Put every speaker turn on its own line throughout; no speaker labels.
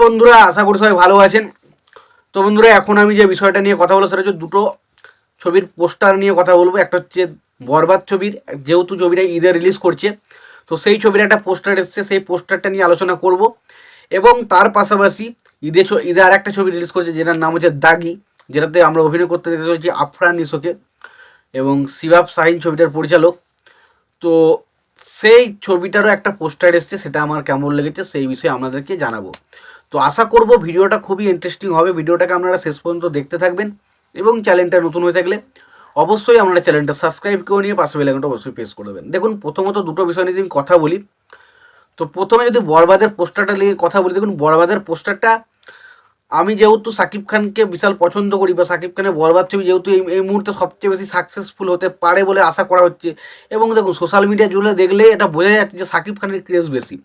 বন্ধুরা, আশা করি সবাই ভালো আছেন। তো বন্ধুরা, এখন আমি যে বিষয়টা নিয়ে কথা বলবো সেটা হচ্ছে দুটো ছবির পোস্টার নিয়ে কথা বলবো। একটা হচ্ছে বরবাদ ছবির, যেহেতু ছবিটা ঈদে রিলিজ করছে, তো সেই ছবির একটা পোস্টার এসছে, সেই পোস্টারটা নিয়ে আলোচনা করব। এবং তার পাশাপাশি ঈদে আর একটা ছবি রিলিজ করছে যেটার নাম হচ্ছে দাগি, যেটাতে আমরা অভিনয় করতে দেখতে চলেছি আফরান নিশোকে এবং শিবাব শাহিন ছবিটার পরিচালক। তো সেই ছবিটারও একটা পোস্টার এসছে, সেটা আমার কেমন লেগেছে সেই বিষয়ে আপনাদেরকে জানাবো। তো আশা করব ভিডিওটা খুবই ইন্টারেস্টিং হবে। ভিডিওটাকে আপনারা শেষ পর্যন্ত দেখতে থাকবেন এবং চ্যানেলটা নতুন হয়ে থাকলে অবশ্যই আপনারা চ্যানেলটা সাবস্ক্রাইব করে নিয়ে পাশে বেল আইকনটা অবশ্যই প্রেস করে দেবেন। দেখুন, প্রথমত দুটো বিষয় নিয়ে আমি কথা বলি। তো প্রথমে যদি বরবাদের পোস্টারটা নিয়ে কথা বলি, দেখুন বরবাদের পোস্টারটা, আমি যেহেতু সাকিব খানকে বিশাল পছন্দ করি বা সাকিব খানের বরবাদ ছবি যেহেতু এই মুহূর্তে সবচেয়ে বেশি সাকসেসফুল হতে পারে বলে আশা করা হচ্ছে, এবং দেখুন সোশ্যাল মিডিয়া জুড়ে দেখলে এটা বোঝা যাচ্ছে যে সাকিব খানের ক্রেজ বেশি।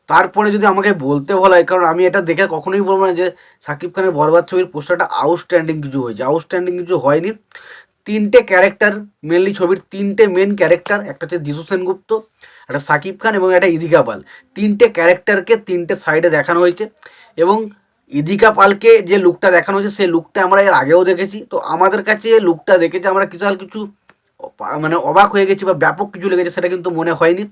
তারপরে যদি আমাকে বলতে বলা হয়, কারণ আমি এটা দেখে কখনোই বলবো না যে সাকিব খানের বরবাদ ছবির পোস্টারটা আউটস্ট্যান্ডিং কিছু হয়েছে, আউটস্ট্যান্ডিং কিছু হয়নি। তিনটে ক্যারেক্টার, মেনলি ছবির তিনটে মেন ক্যারেক্টার, একটা হচ্ছে যিশু সেনগুপ্ত, একটা সাকিব খান এবং একটা ইদিকা পাল। তিনটে ক্যারেক্টারকে তিনটে সাইডে দেখানো হয়েছে এবং ইদিকা পালকে যে লুকটা দেখানো হয়েছে সেই লুকটা আমরা এর আগেও দেখেছি। তো আমাদের কাছে লুকটা দেখেছি, আমরা কিছু মানে অবাক হয়ে গেছি বা ব্যাপক কিছু লেগেছে সেটা কিন্তু মনে হয়নি।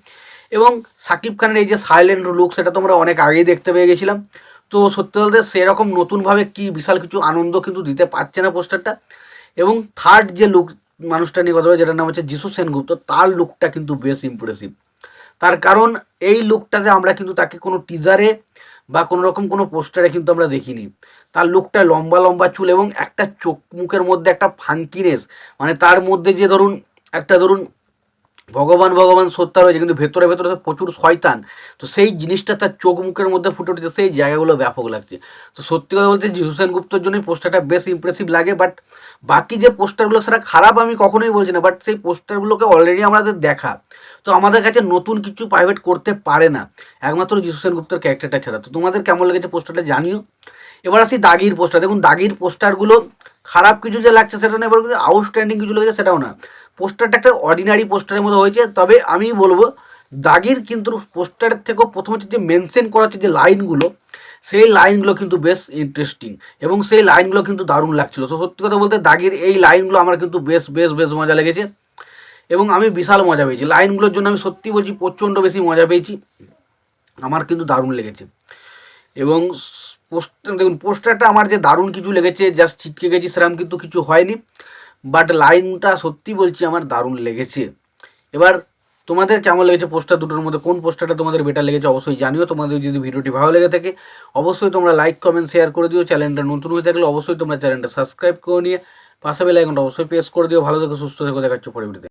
এবং সাকিব খানের এই যে সাইলেন্ট লুক, সেটা তো আমরা অনেক আগেই দেখতে পেয়ে গেছিলাম। তো সত্যি বলতে সেরকম নতুনভাবে কি বিশাল কিছু আনন্দ কিন্তু দিতে পারছে না পোস্টারটা। এবং থার্ড যে লুক মানুষটা নিয়ে কথা বলে, যেটার নাম হচ্ছে যিশু সেনগুপ্ত, তার লুকটা কিন্তু বেশ ইমপ্রেসিভ। তার কারণ এই লুকটাতে আমরা কিন্তু তাকে কোনো টিজারে বা কোনো রকম কোনো পোস্টারে কিন্তু আমরা দেখিনি। তার লুকটা লম্বা লম্বা চুল এবং একটা চোখ মুখের মধ্যে একটা ফাঙ্কিনেস, মানে তার মধ্যে যে ধরুন ভগবান ভগবান সত্তা রয়েছে কিন্তু ভেতরে ভেতরে প্রচুর শয়তান। তো সেই জিনিসটা তার চোখ মুখের মধ্যে ফুটে উঠেছে, সেই জায়গাগুলো ব্যাপক লাগছে। তো সত্যি কথা বলতে যিশু সেনগুপ্তর জন্যই পোস্টারটা বেশ ইমপ্রেসিভ লাগে। বাট বাকি যে পোস্টারগুলো সেটা খারাপ আমি কখনোই বলছি না, বাট সেই পোস্টারগুলোকে অলরেডি আমাদের দেখা, তো আমাদের কাছে নতুন কিছু প্রাইভেট করতে পারে না একমাত্র যিশু সেনগুপ্তর ক্যারেক্টারটা ছাড়া। তো তোমাদের কেমন লেগেছে পোস্টারটা জানিও। এবার আসি দাগির পোস্টার। দেখুন দাগির পোস্টারগুলো খারাপ কিছু যে লাগছে সেটা না, এবার আউটস্ট্যান্ডিং কিছু লেগেছে সেটাও না। পোস্টারটা একটা অর্ডিনারি পোস্টারের মতো হয়েছে। তবে আমি বলবো দাগির কিন্তু পোস্টারের থেকেও প্রথম হচ্ছে যে মেনশন করা হচ্ছে যে লাইনগুলো, সেই লাইনগুলো কিন্তু বেশ ইন্টারেস্টিং এবং সেই লাইনগুলো কিন্তু দারুণ লাগছিল। তো সত্যি কথা বলতে দাগির এই লাইনগুলো আমার কিন্তু বেশ বেশ বেশ মজা লেগেছে এবং আমি বিশাল মজা পেয়েছি লাইনগুলোর জন্য। আমি সত্যি বলছি প্রচণ্ড বেশি মজা পেয়েছি, আমার কিন্তু দারুণ লেগেছে। এবং পোস্টার, দেখুন পোস্টারটা আমার যে দারুণ কিছু লেগেছে, জাস্ট ছিটকে গেছি সেরকম কিন্তু কিছু হয়নি, বাট লাইনটা সত্যি বলছি আমার দারুণ লেগেছে। এবার তোমাদের কেমন লেগেছে পোস্টার দুটোর মধ্যে কোন পোস্টারটা তোমাদের বেটার লেগেছে অবশ্যই জানিও। তোমাদের যদি ভিডিওটি ভালো লেগে থাকে অবশ্যই তোমরা লাইক কমেন্ট শেয়ার করে দিও। চ্যানেলটা নতুন হয়ে থাকলে অবশ্যই তোমরা চ্যানেলটা সাবস্ক্রাইব করে নিয়ে পাশে বেল আইকনটা অবশ্যই প্রেস করে দিও। ভালো থেকো, সুস্থ থেকো, দেখাচ্ছ পরে ভিডিওতে।